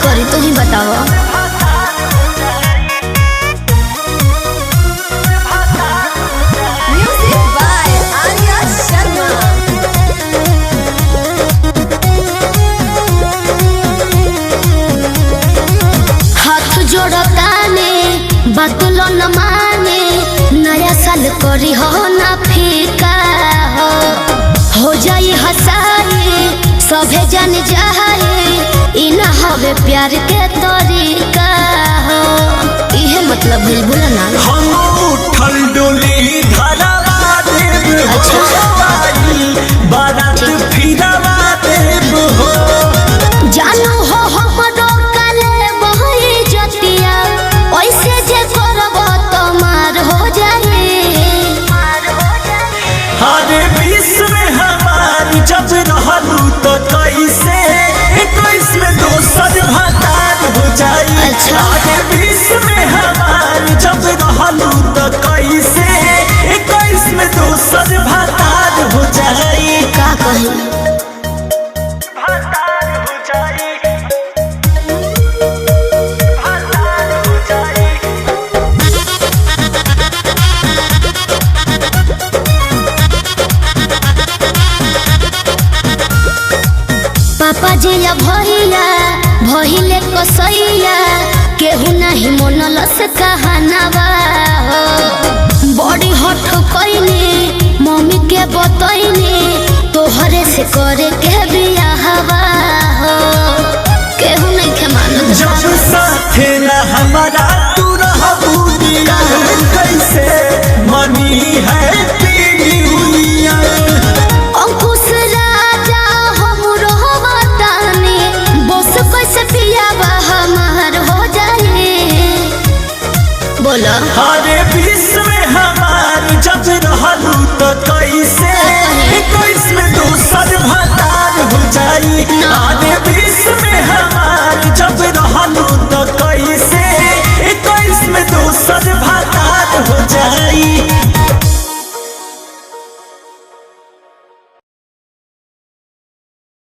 करी तू ही बताओ। Music by Arya Sharma. हाथ जोड़ता ने बतलो न माने, नया साल करी हो ना फीका हो जाई हसाई सभे जन जाए, इना हवे प्यार के तरीका हो। इहे मतलब बिल्कुल ना हम उठल डोली धरावा देव। अच्छा बारात फिरावा देव हो। जानू हो हमरो काले बहई जतिया, ओइसे जे करब तमार हो जाए। हरे विश्व में हमार जब रहलू तो कैसे 21 में दोसर भतार हो जाई। अच्छा। हरे विश्व में हमार जब रहलू तो कैसे 21 में दोसर भतार हो जाई। का कही भतार हो जाई। भतार हो जाई। पापा जी या भैया भहिले कसैया, केहू नहीं मनलस कहानवा हो। बड़ी हट कइनी मम्मी के बतैनी, तोहरे से करे के बियाहवा हो। केहू नहीं के मानल जब साथे न हमारा तू रहबू दिया, कैसे मनी है पीली हुइया। अंकुश राजा हमरो बतानी, बस कैसे पियावा हमार हो जाए। बोला हरे विश्व में हमार जब रहलू तो कैसे 21 में दोसर भतार हो जाई। हरे